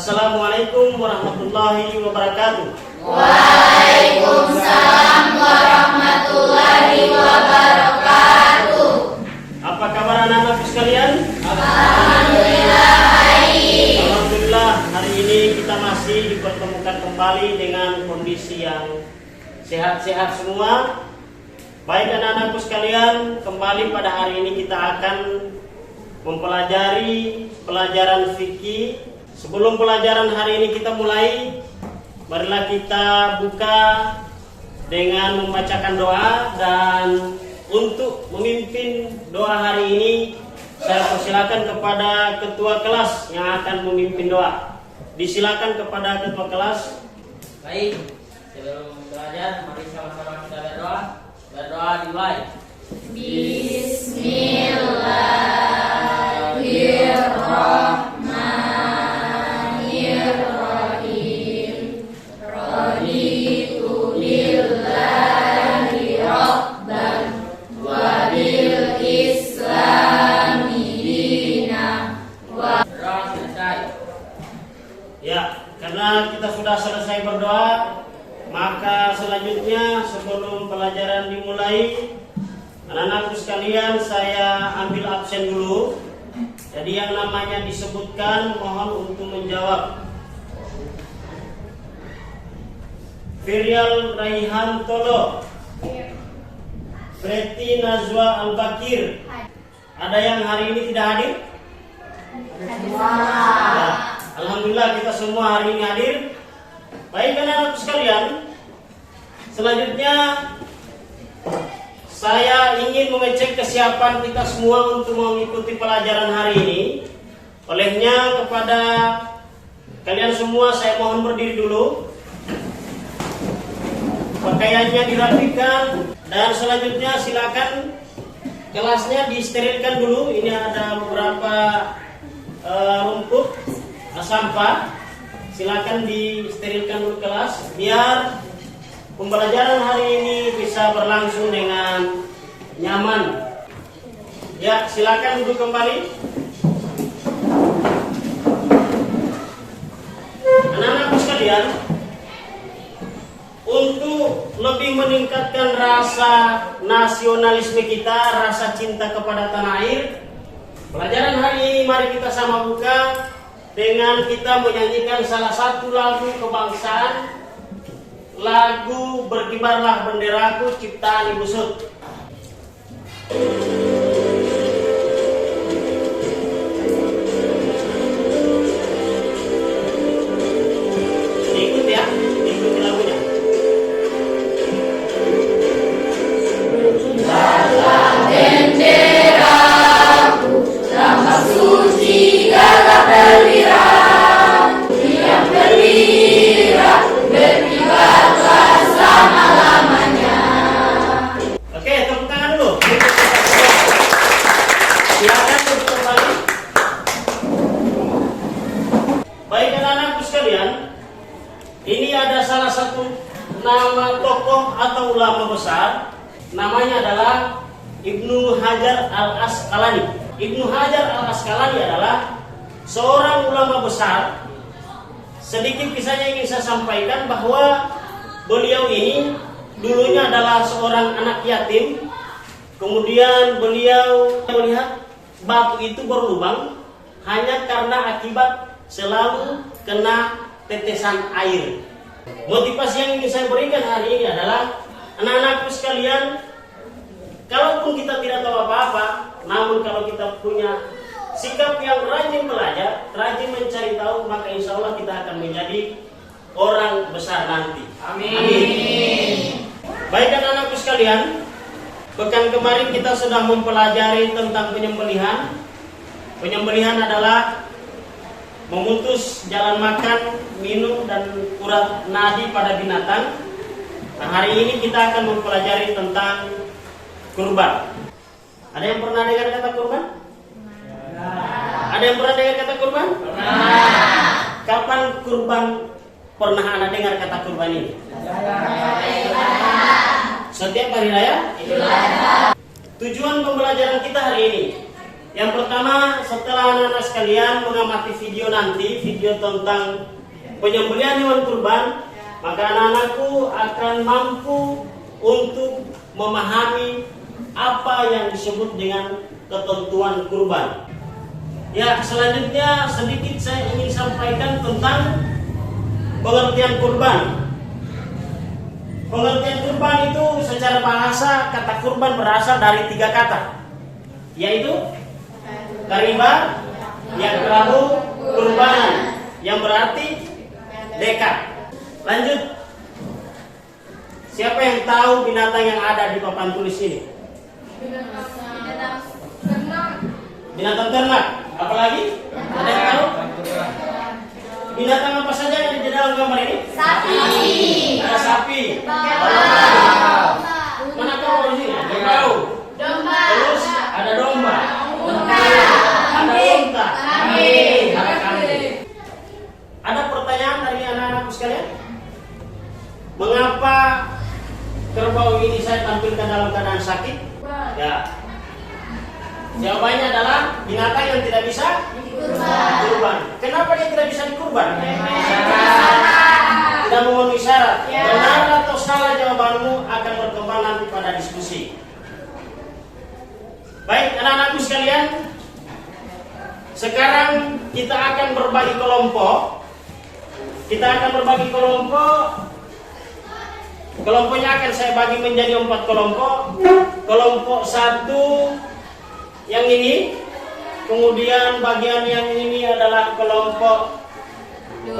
Assalamualaikum warahmatullahi wabarakatuh. Waalaikumsalam warahmatullahi wabarakatuh. Apa kabar anak-anakku sekalian? Alhamdulillah baik. Alhamdulillah, hari ini kita masih dipertemukan kembali dengan kondisi yang sehat-sehat semua. Baik anak-anakku sekalian, kembali pada hari ini kita akan mempelajari pelajaran fikih. Sebelum pelajaran hari ini kita mulai, marilah kita buka dengan membacakan doa. Dan untuk memimpin doa hari ini, saya persilakan kepada ketua kelas yang akan memimpin doa. Disilakan kepada ketua kelas. Baik, sebelum belajar, mari sama-sama kita berdoa. Berdoa dimulai. Bismillahirrahmanirrahim. Raditu lillahi rabban wa bil islami dina wa. Berdoa selesai. Ya, karena kita sudah selesai berdoa, maka selanjutnya sebelum pelajaran dimulai, anak-anakku sekalian, saya ambil absen dulu. Jadi yang namanya disebutkan mohon untuk menjawab. Firial Raihan Tolo, Preti Nazwa Al-Bakir. Ada yang hari ini tidak hadir? Ya, alhamdulillah kita semua hari ini hadir. Baik anak-anakku sekalian, selanjutnya saya ingin mengecek kesiapan kita semua untuk mengikuti pelajaran hari ini. Olehnya kepada kalian semua saya mohon berdiri dulu. Pakaiannya dirapikan dan selanjutnya silakan kelasnya disterilkan dulu. Ini ada beberapa rumput sampah. Silakan disterilkan dulu kelas biar pembelajaran hari ini bisa berlangsung dengan nyaman. Ya, silakan duduk kembali. Anak-anakku sekalian, untuk lebih meningkatkan rasa nasionalisme kita, rasa cinta kepada tanah air, pelajaran hari ini mari kita sama buka dengan kita menyanyikan salah satu lagu kebangsaan, lagu Berkibarlah Benderaku ciptaan Ibu Sud. Ikut ya, ikuti lagunya. Berkibarlah benderaku, lambang suci gagah perwira. Tiap perwira berkibarlah selama-lamanya. Oke, tepuk tangan dulu. Silakan duduk kembali. Baik anak-anakku sekalian, ini ada salah satu nama tokoh atau ulama besar. Namanya adalah Ibnu Hajar Al-Asqalani. Ibnu Hajar Al-Asqalani adalah seorang ulama besar. Sedikit kisahnya ingin saya sampaikan bahwa beliau ini dulunya adalah seorang anak yatim. Kemudian beliau melihat batu itu berlubang hanya karena akibat selalu kena tetesan air. Motivasi yang ingin saya berikan hari ini adalah anak-anakku sekalian, kalaupun kita tidak tahu apa-apa, namun kalau kita punya sikap yang rajin belajar, rajin mencari tahu, maka insya Allah kita akan menjadi orang besar nanti. Amin. Baik anak-anakku sekalian, pekan kemarin kita sudah mempelajari tentang penyembelihan. Penyembelihan adalah memutus jalan makan, minum, dan urat nadi pada binatang. Nah, hari ini kita akan mempelajari tentang kurban. Ada yang pernah dengar kata kurban? Ada yang pernah dengar kata kurban? Kapan kurban pernah Anda dengar kata kurban ini? Setiap hari raya? Tujuan pembelajaran kita hari ini Yang pertama, setelah anak-anak sekalian mengamati video nanti, video tentang penyembelihan hewan kurban, maka anak-anakku akan mampu untuk memahami apa yang disebut dengan ketentuan kurban. Ya, selanjutnya sedikit saya ingin sampaikan tentang pengertian kurban. Pengertian kurban itu secara bahasa, kata kurban berasal dari 3 kata, yaitu kariba, yang kerabu, kurbanan, yang berarti dekat. Lanjut, siapa yang tahu binatang yang ada di papan tulis ini? Binatang ternak. Apalagi? Ada yang tahu? Binatang apa saja yang di dalam gambar ini? Sapi. Ada sapi. Mana tahu di sini? Tahu. Domba. Terus ada domba. Unta. Ada unta. Kambing. Ada kambing. Ada pertanyaan dari anak-anakku sekalian? Mengapa kerbau ini saya tampilkan dalam keadaan sakit? Ya. Jawabannya adalah binatang yang tidak bisa dikurban. Kenapa dia tidak bisa dikurban? Tidak memenuhi syarat. Benar atau salah jawabanmu akan berkembang nanti pada diskusi. Baik, anak-anakku sekalian, sekarang kita akan berbagi kelompok. Kelompoknya akan saya bagi menjadi 4 kelompok. Kelompok 1 yang ini, kemudian bagian yang ini adalah kelompok 2,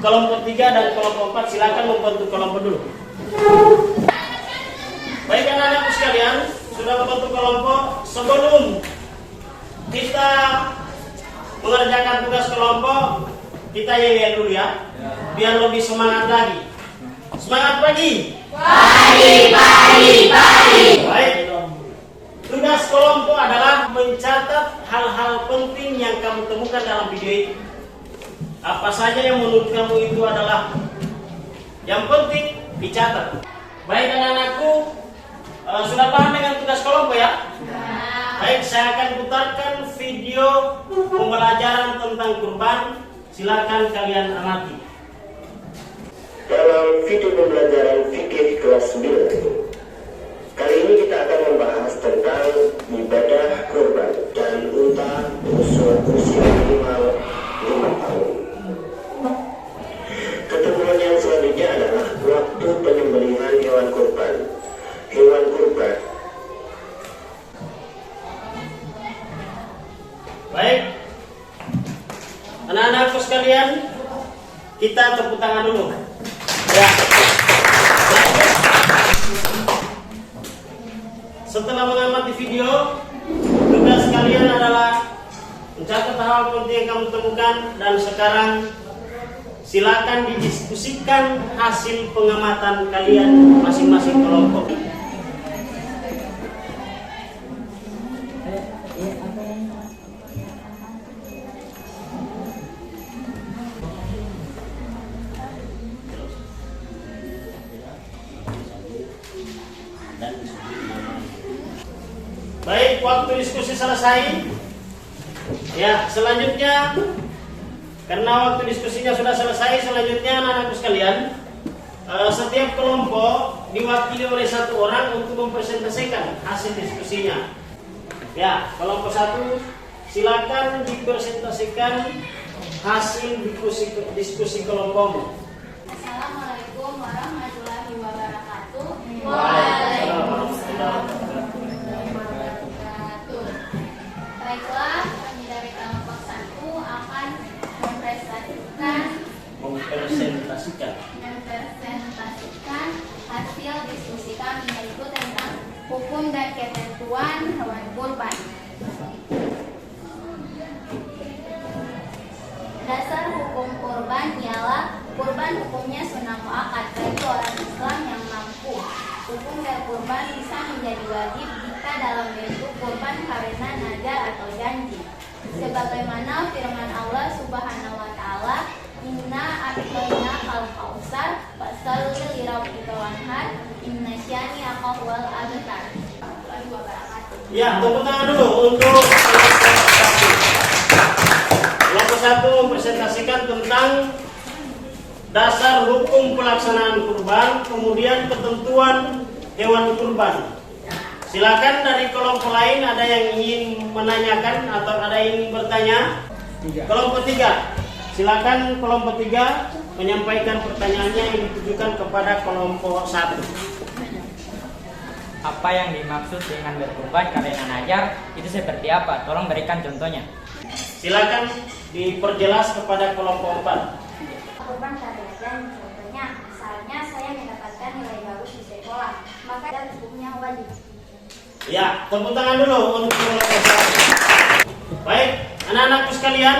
kelompok 3 dan kelompok 4. Silakan membentuk kelompok dulu. Baik anak-anakku sekalian, sudah membentuk kelompok. Sebelum kita mengerjakan tugas kelompok, kita yel dulu ya, biar lebih semangat lagi. Semangat pagi. Pagi. Baik. Tugas kelompok adalah mencatat hal-hal penting yang kamu temukan dalam video itu. Apa saja yang menurut kamu itu adalah yang penting, dicatat. Baik anak-anakku, sudah paham dengan tugas kelompok ya? Baik, saya akan putarkan video pembelajaran tentang kurban. Silakan kalian amati. Dalam video pembelajaran fikih kelas 9, kali ini kita akan membahas tentang ibadah kurban dan unta berusia minimal 5 tahun. Ketentuan yang selanjutnya adalah waktu penyembelihan hewan kurban. Hewan kurban. Baik, anak-anakku sekalian, kita tepuk tangan dulu. Ya. Setelah mengamati video, tugas kalian adalah mencatat hal penting yang kamu temukan, dan sekarang silakan didiskusikan hasil pengamatan kalian masing-masing kelompok. Baik, waktu diskusi selesai. Ya, selanjutnya, karena waktu diskusinya sudah selesai, selanjutnya anak-anakku sekalian, setiap kelompok diwakili oleh 1 orang untuk mempresentasikan hasil diskusinya. Ya, kelompok 1 silakan dipresentasikan hasil diskusi kelompokmu. Assalamualaikum warahmatullahi wabarakatuh. Waalaikumsalam. Baiklah, kami dari kelompok 1 akan mempresentasikan hasil diskusi kami, yaitu tentang hukum dan ketentuan hewan kurban. Dasar hukum kurban ialah kurban hukumnya sunnah muakkad bagi orang Islam yang mampu. Hukum kurban bisa menjadi wajib jika dalam bentuk kurban karena nazar atau janji. Sebagaimana firman Allah Subhanahu wa taala, "Inna a'tayna al-kautsar fasholli li rabbika wanhar, inna syani'aka huwal abtar." Warahmatullahi wabarakatuh. Ya, tepuk tangan dulu untuk kelompok 1 presentasikan tentang dasar hukum pelaksanaan kurban, kemudian ketentuan hewan kurban. Silakan dari kelompok lain ada yang ingin menanyakan atau ada yang ingin bertanya. Kelompok 3, silakan kelompok 3 menyampaikan pertanyaannya yang ditujukan kepada kelompok 1. Apa yang dimaksud dengan berkurban karena najar itu seperti apa? Tolong berikan contohnya. Silakan diperjelas kepada kelompok 4. Kurban karena najar, contohnya, misalnya saya mendapatkan nilai bagus di sekolah, maka dan hukumnya wajib. Ya, tepuk tangan dulu untuk kelompok 1. Baik, anak-anakku sekalian,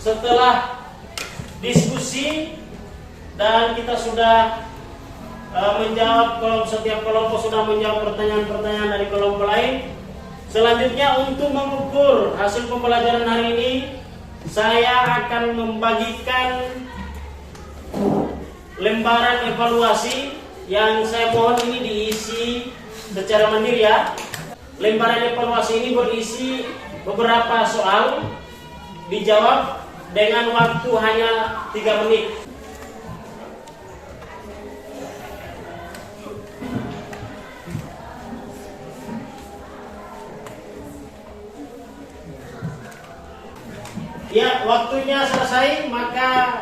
setelah diskusi dan kita sudah menjawab, setiap kelompok sudah menjawab pertanyaan-pertanyaan dari kelompok lain. Selanjutnya untuk mengukur hasil pembelajaran hari ini, saya akan membagikan lembaran evaluasi yang saya mohon ini diisi secara mandiri ya. Lembaran evaluasi ini berisi beberapa soal, dijawab dengan waktu hanya 3 menit. Ya, waktunya selesai, maka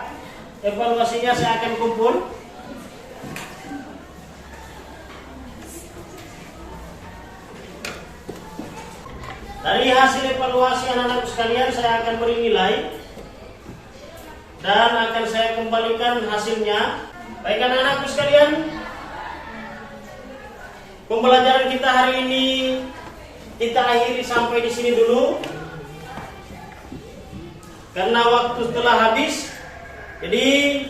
evaluasinya saya akan kumpul. Dari hasil evaluasi anak-anak sekalian, saya akan beri nilai dan akan saya kembalikan hasilnya. Baik anak-anakku sekalian, pembelajaran kita hari ini kita akhiri sampai di sini dulu. Karena waktu telah habis, jadi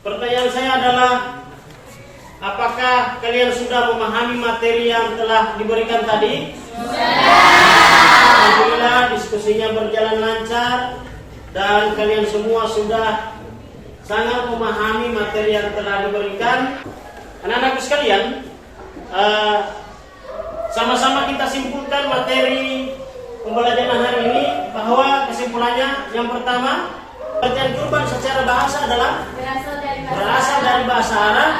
pertanyaan saya adalah, apakah kalian sudah memahami materi yang telah diberikan tadi? Alhamdulillah, diskusinya berjalan lancar dan kalian semua sudah sangat memahami materi yang telah diberikan. Anak-anakku sekalian, sama-sama kita simpulkan materi pembelajaran hari ini, bahwa kesimpulannya yang pertama, pengertian kurban secara bahasa adalah berasal dari bahasa Arab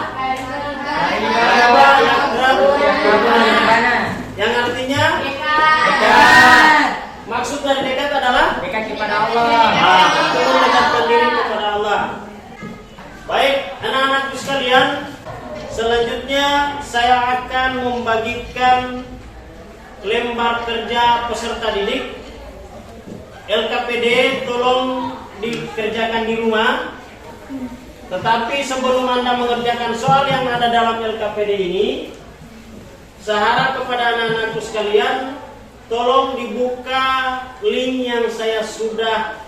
yang artinya dekat. Maksud dari dekat adalah Dekat kepada Allah. Untuk mendekatkan diri kepada Allah. Baik anak-anakku sekalian, selanjutnya saya akan membagikan lembar kerja peserta didik. LKPD tolong dikerjakan di rumah. Tetapi sebelum Anda mengerjakan soal yang ada dalam LKPD ini, saya harap kepada anak-anakku sekalian, tolong dibuka link yang saya sudah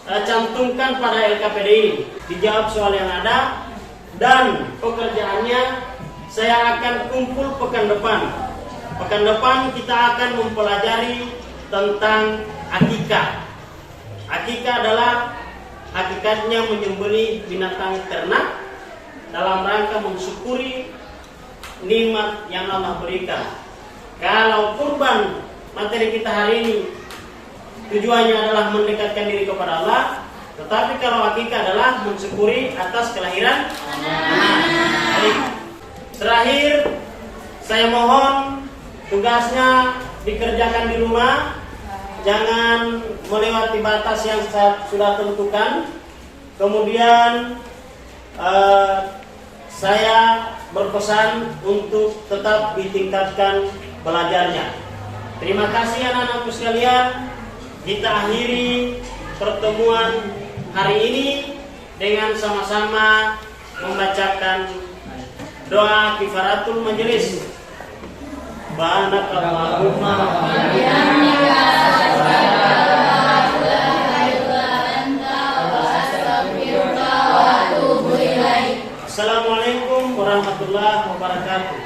cantumkan pada LKPD ini. Dijawab soal yang ada dan pekerjaannya saya akan kumpul pekan depan. Pekan depan kita akan mempelajari tentang akikah. Akikah adalah hakikatnya menyembelih binatang ternak dalam rangka mensyukuri nikmat yang Allah berikan. Kalau kurban materi kita hari ini tujuannya adalah mendekatkan diri kepada Allah, tetapi kalau akikah adalah mensyukuri atas kelahiran anak. Terakhir, saya mohon tugasnya dikerjakan di rumah, jangan melewati batas yang saya sudah tentukan. Kemudian saya berpesan untuk tetap ditingkatkan belajarnya. Terima kasih anak-anakku sekalian. Kita akhiri pertemuan hari ini dengan sama-sama membacakan doa kifaratul majelis. Subhanakallahumma wa bihamdika Assalamualaikum warahmatullahi wabarakatuh.